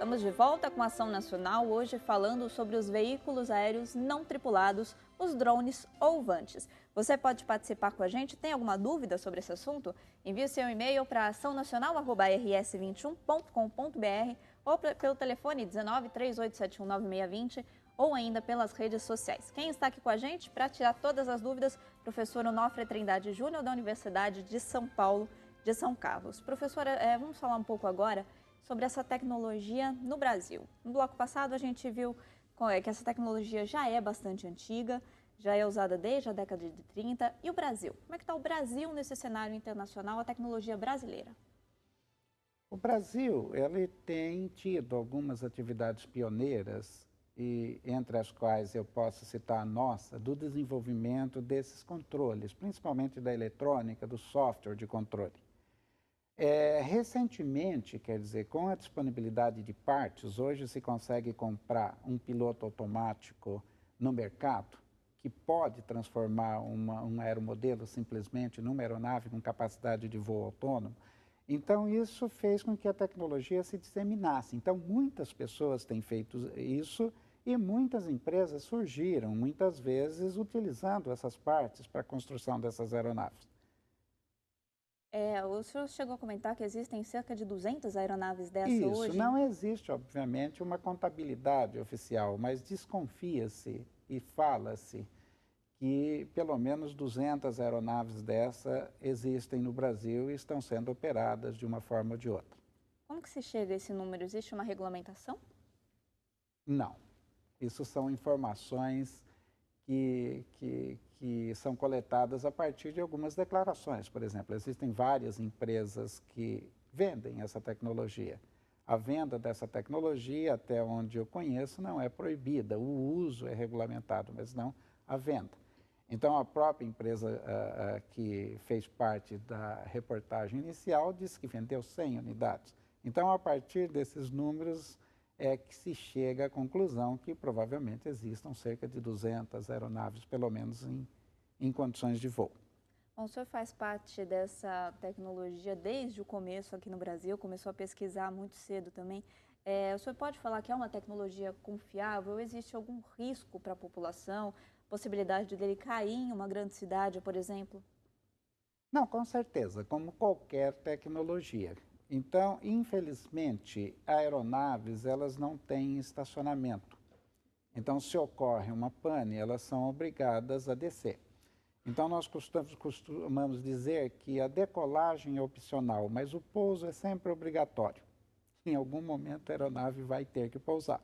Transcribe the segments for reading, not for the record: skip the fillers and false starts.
Estamos de volta com a Ação Nacional, hoje falando sobre os veículos aéreos não tripulados, os drones ou vantes. Você pode participar com a gente? Tem alguma dúvida sobre esse assunto? Envie seu e-mail para açãonacional@rs21.com.br ou pelo telefone 19 3871 9620 ou ainda pelas redes sociais. Quem está aqui com a gente para tirar todas as dúvidas? Professor Onofre Trindade Júnior, da Universidade de São Paulo, de São Carlos. Professora, vamos falar um pouco agora sobre essa tecnologia no Brasil. No bloco passado a gente viu que essa tecnologia já é bastante antiga, já é usada desde a década de 30. E o Brasil? Como é que está o Brasil nesse cenário internacional, a tecnologia brasileira? O Brasil, ele tem tido algumas atividades pioneiras, e entre as quais eu posso citar a nossa, do desenvolvimento desses controles, principalmente da eletrônica, do software de controle. Recentemente, quer dizer, com a disponibilidade de partes, hoje se consegue comprar um piloto automático no mercado que pode transformar um aeromodelo simplesmente numa aeronave com capacidade de voo autônomo. Então, isso fez com que a tecnologia se disseminasse. Então, muitas pessoas têm feito isso e muitas empresas surgiram, muitas vezes, utilizando essas partes para a construção dessas aeronaves. O senhor chegou a comentar que existem cerca de 200 aeronaves dessa hoje. Isso, não existe, obviamente, uma contabilidade oficial, mas desconfia-se e fala-se que pelo menos 200 aeronaves dessa existem no Brasil e estão sendo operadas de uma forma ou de outra. Como que se chega a esse número? Existe uma regulamentação? Não. Isso são informações que são coletadas a partir de algumas declarações. Por exemplo, existem várias empresas que vendem essa tecnologia. A venda dessa tecnologia, até onde eu conheço, não é proibida. O uso é regulamentado, mas não a venda. Então, a própria empresa que fez parte da reportagem inicial disse que vendeu 100 unidades. Então, a partir desses números, é que se chega à conclusão que provavelmente existam cerca de 200 aeronaves, pelo menos em condições de voo. Bom, o senhor faz parte dessa tecnologia desde o começo aqui no Brasil, começou a pesquisar muito cedo também. O senhor pode falar que é uma tecnologia confiável? Existe algum risco para a população? Possibilidade dele cair em uma grande cidade, por exemplo? Não, com certeza, como qualquer tecnologia. Então, infelizmente, aeronaves, elas não têm estacionamento. Então, se ocorre uma pane, elas são obrigadas a descer. Então, nós costumamos dizer que a decolagem é opcional, mas o pouso é sempre obrigatório. Em algum momento, a aeronave vai ter que pousar.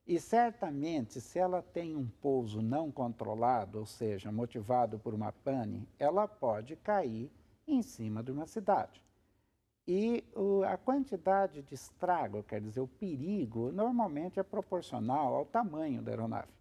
E, certamente, se ela tem um pouso não controlado, ou seja, motivado por uma pane, ela pode cair em cima de uma cidade. E a quantidade de estrago, quer dizer, o perigo, normalmente é proporcional ao tamanho da aeronave.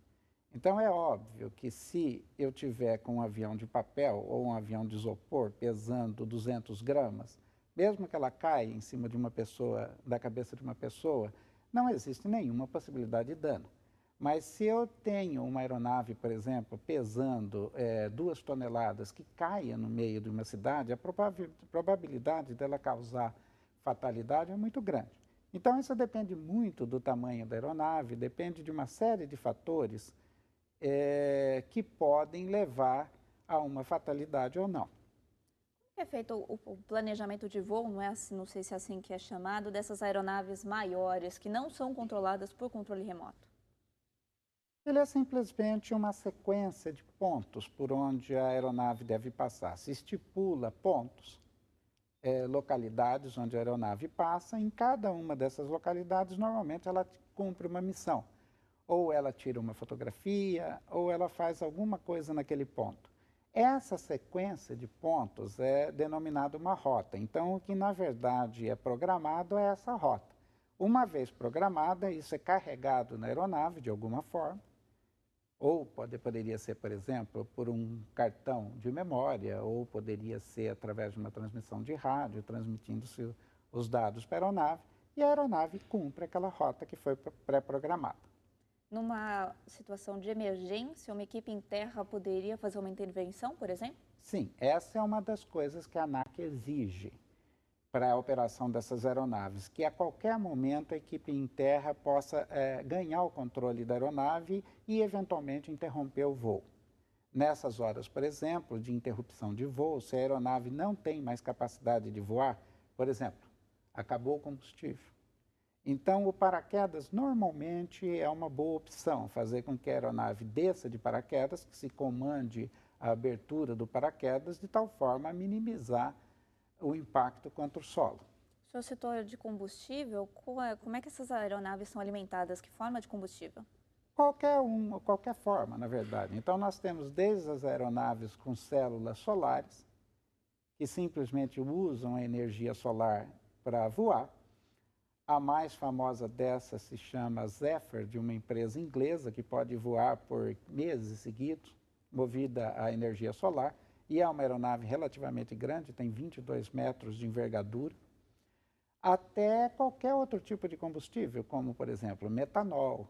Então, é óbvio que se eu tiver com um avião de papel ou um avião de isopor pesando 200 gramas, mesmo que ela caia em cima de uma pessoa, da cabeça de uma pessoa, não existe nenhuma possibilidade de dano. Mas se eu tenho uma aeronave, por exemplo, pesando 2 toneladas que caia no meio de uma cidade, a probabilidade dela causar fatalidade é muito grande. Então, isso depende muito do tamanho da aeronave, depende de uma série de fatores que podem levar a uma fatalidade ou não. Como é feito o planejamento de voo, não é assim, não sei se é assim que é chamado, dessas aeronaves maiores que não são controladas por controle remoto? Ele é simplesmente uma sequência de pontos por onde a aeronave deve passar. Se estipula pontos, localidades onde a aeronave passa. Em cada uma dessas localidades, normalmente ela cumpre uma missão. Ou ela tira uma fotografia, ou ela faz alguma coisa naquele ponto. Essa sequência de pontos é denominada uma rota. Então, o que na verdade é programado é essa rota. Uma vez programada, isso é carregado na aeronave de alguma forma, ou poderia ser, por exemplo, por um cartão de memória, ou poderia ser através de uma transmissão de rádio, transmitindo-se os dados para a aeronave, e a aeronave cumpre aquela rota que foi pré-programada. Numa situação de emergência, uma equipe em terra poderia fazer uma intervenção, por exemplo? Sim, essa é uma das coisas que a ANAC exige. para a operação dessas aeronaves, que a qualquer momento a equipe em terra possa ganhar o controle da aeronave e eventualmente interromper o voo. Nessas horas, por exemplo, de interrupção de voo, se a aeronave não tem mais capacidade de voar, por exemplo, acabou o combustível. Então, o paraquedas normalmente é uma boa opção, fazer com que a aeronave desça de paraquedas, que se comande a abertura do paraquedas, de tal forma a minimizar o impacto contra o solo. O senhor citou de combustível, como é que essas aeronaves são alimentadas? Que forma de combustível? Qualquer forma, na verdade. Então, nós temos desde as aeronaves com células solares, que simplesmente usam a energia solar para voar. A mais famosa dessas se chama Zephyr, de uma empresa inglesa, que pode voar por meses seguidos, movida a energia solar, e é uma aeronave relativamente grande, tem 22 metros de envergadura, até qualquer outro tipo de combustível, como, por exemplo, metanol,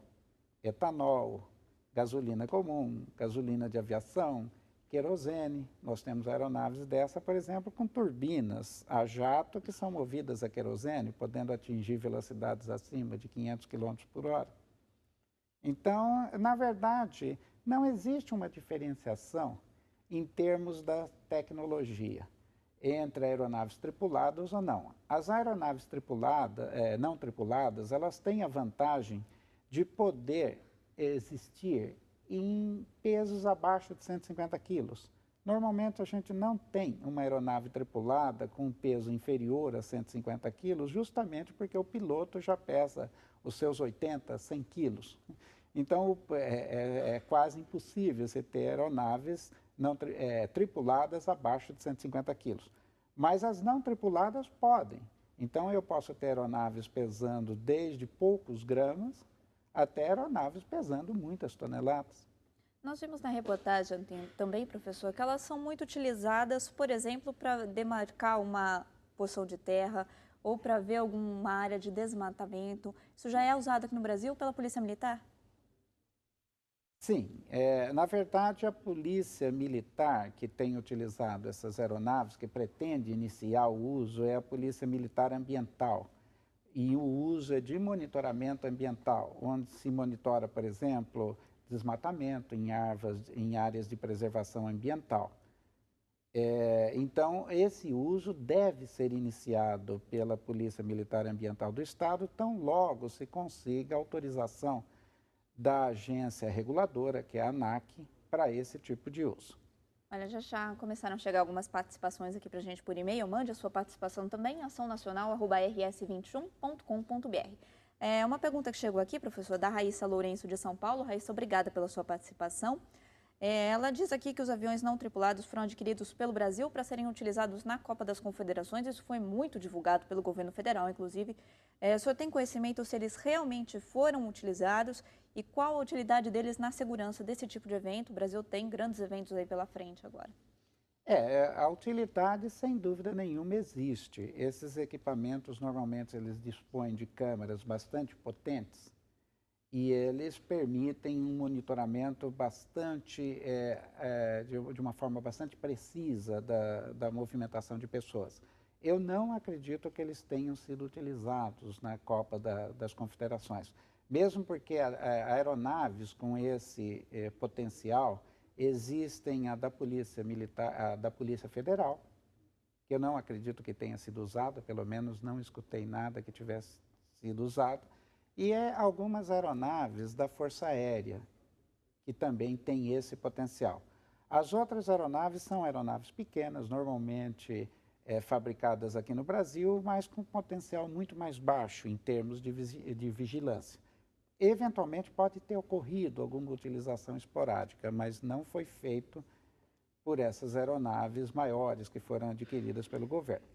etanol, gasolina comum, gasolina de aviação, querosene. Nós temos aeronaves dessa, por exemplo, com turbinas a jato que são movidas a querosene, podendo atingir velocidades acima de 500 km por hora. Então, na verdade, não existe uma diferenciação em termos da tecnologia entre aeronaves tripuladas ou não. As aeronaves não tripuladas, elas têm a vantagem de poder existir em pesos abaixo de 150 quilos. Normalmente a gente não tem uma aeronave tripulada com um peso inferior a 150 quilos, justamente porque o piloto já pesa os seus 80, 100 quilos. Então é quase impossível você ter aeronaves tripuladas abaixo de 150 quilos. Mas as não tripuladas podem. Então eu posso ter aeronaves pesando desde poucos gramas até aeronaves pesando muitas toneladas. Nós vimos na reportagem também, professor, que elas são muito utilizadas, por exemplo, para demarcar uma porção de terra ou para ver alguma área de desmatamento. Isso já é usado aqui no Brasil pela Polícia Militar? Sim, na verdade a Polícia Militar que tem utilizado essas aeronaves, que pretende iniciar o uso, é a Polícia Militar Ambiental. E o uso é de monitoramento ambiental, onde se monitora, por exemplo, desmatamento em áreas de preservação ambiental. Então, esse uso deve ser iniciado pela Polícia Militar Ambiental do Estado, tão logo se consiga autorização da agência reguladora, que é a ANAC, para esse tipo de uso. Olha, já começaram a chegar algumas participações aqui para a gente por e-mail. Mande a sua participação também, açãonacional@rs21.com.br. Uma pergunta que chegou aqui, professor, da Raíssa Lourenço de São Paulo. Raíssa, obrigada pela sua participação. Ela diz aqui que os aviões não tripulados foram adquiridos pelo Brasil para serem utilizados na Copa das Confederações. Isso foi muito divulgado pelo governo federal, inclusive. O senhor tem conhecimento se eles realmente foram utilizados e qual a utilidade deles na segurança desse tipo de evento? O Brasil tem grandes eventos aí pela frente agora. A utilidade, sem dúvida nenhuma, existe. Esses equipamentos, normalmente, eles dispõem de câmeras bastante potentes e eles permitem um monitoramento bastante, de uma forma bastante precisa da movimentação de pessoas. Eu não acredito que eles tenham sido utilizados na Copa das Confederações, mesmo porque aeronaves com esse potencial existem a da Polícia Militar, a da Polícia Federal, que eu não acredito que tenha sido usada, pelo menos não escutei nada que tivesse sido usado, e algumas aeronaves da Força Aérea, que também tem esse potencial. As outras aeronaves são aeronaves pequenas, normalmente fabricadas aqui no Brasil, mas com potencial muito mais baixo em termos de vigilância. Eventualmente pode ter ocorrido alguma utilização esporádica, mas não foi feito por essas aeronaves maiores que foram adquiridas pelo governo.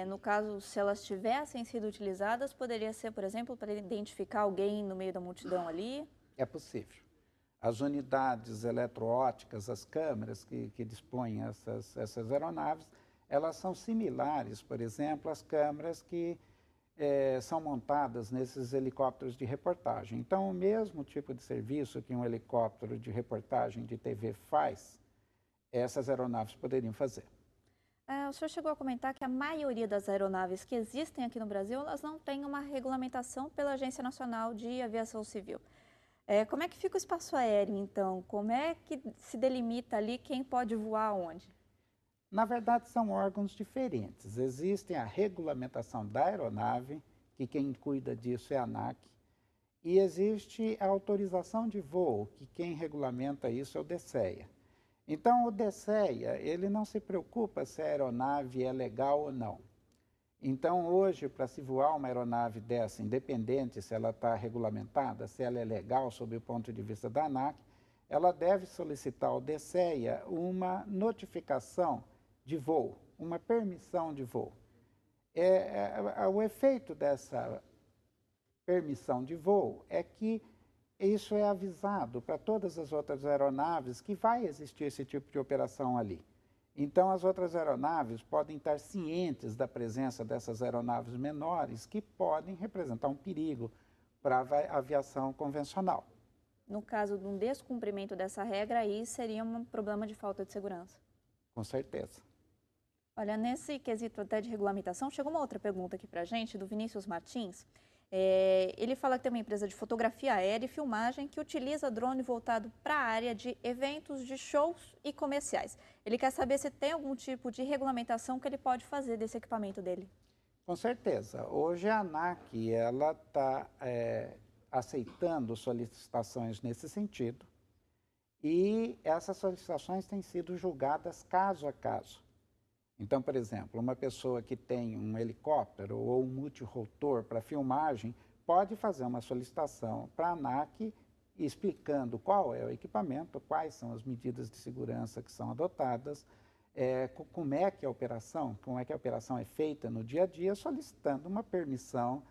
No caso, se elas tivessem sido utilizadas, poderia ser, por exemplo, para identificar alguém no meio da multidão ali? É possível. As unidades eletroópticas, as câmeras que dispõem essas aeronaves, elas são similares, por exemplo, às câmeras que são montadas nesses helicópteros de reportagem. Então, o mesmo tipo de serviço que um helicóptero de reportagem de TV faz, essas aeronaves poderiam fazer. O senhor chegou a comentar que a maioria das aeronaves que existem aqui no Brasil, elas não têm uma regulamentação pela Agência Nacional de Aviação Civil. Como é que fica o espaço aéreo, então? Como é que se delimita ali quem pode voar onde? Na verdade, são órgãos diferentes. Existe a regulamentação da aeronave, que quem cuida disso é a ANAC, e existe a autorização de voo, que quem regulamenta isso é o DSEA. Então, o DSEA, ele não se preocupa se a aeronave é legal ou não. Então, hoje, para se voar uma aeronave dessa, independente se ela está regulamentada, se ela é legal sob o ponto de vista da ANAC, ela deve solicitar ao DSEA uma notificação de voo, uma permissão de voo. O efeito dessa permissão de voo é que isso é avisado para todas as outras aeronaves que vai existir esse tipo de operação ali. Então, as outras aeronaves podem estar cientes da presença dessas aeronaves menores que podem representar um perigo para a aviação convencional. No caso de um descumprimento dessa regra, aí seria um problema de falta de segurança. Com certeza. Olha, nesse quesito até de regulamentação, chegou uma outra pergunta aqui para a gente, do Vinícius Martins. Ele fala que tem uma empresa de fotografia aérea e filmagem que utiliza drone voltado para a área de eventos, de shows e comerciais. Ele quer saber se tem algum tipo de regulamentação que ele pode fazer desse equipamento dele. Com certeza. Hoje a ANAC está aceitando solicitações nesse sentido e essas solicitações têm sido julgadas caso a caso. Então, por exemplo, uma pessoa que tem um helicóptero ou um multirotor para filmagem pode fazer uma solicitação para a ANAC explicando qual é o equipamento, quais são as medidas de segurança que são adotadas, como é que a operação é feita no dia a dia, solicitando uma permissão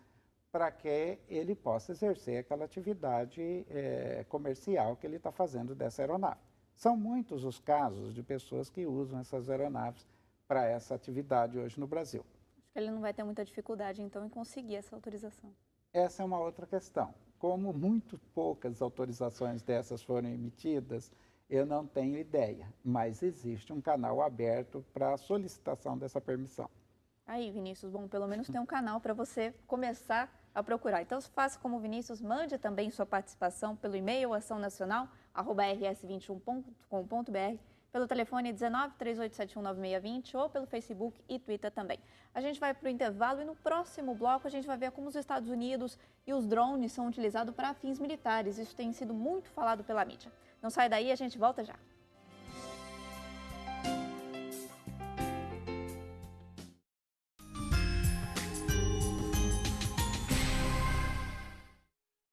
para que ele possa exercer aquela atividade comercial que ele está fazendo dessa aeronave. São muitos os casos de pessoas que usam essas aeronaves para essa atividade hoje no Brasil. Acho que ele não vai ter muita dificuldade, então, em conseguir essa autorização. Essa é uma outra questão. Como muito poucas autorizações dessas foram emitidas, eu não tenho ideia, mas existe um canal aberto para a solicitação dessa permissão. Aí, Vinícius, bom, pelo menos tem um canal para você começar a procurar. Então, faça como o Vinícius, mande também sua participação pelo e-mail ação@rs21.com.br, pelo telefone 1938719620 ou pelo Facebook e Twitter também. A gente vai para o intervalo e no próximo bloco a gente vai ver como os Estados Unidos e os drones são utilizados para fins militares. Isso tem sido muito falado pela mídia. Não sai daí, a gente volta já.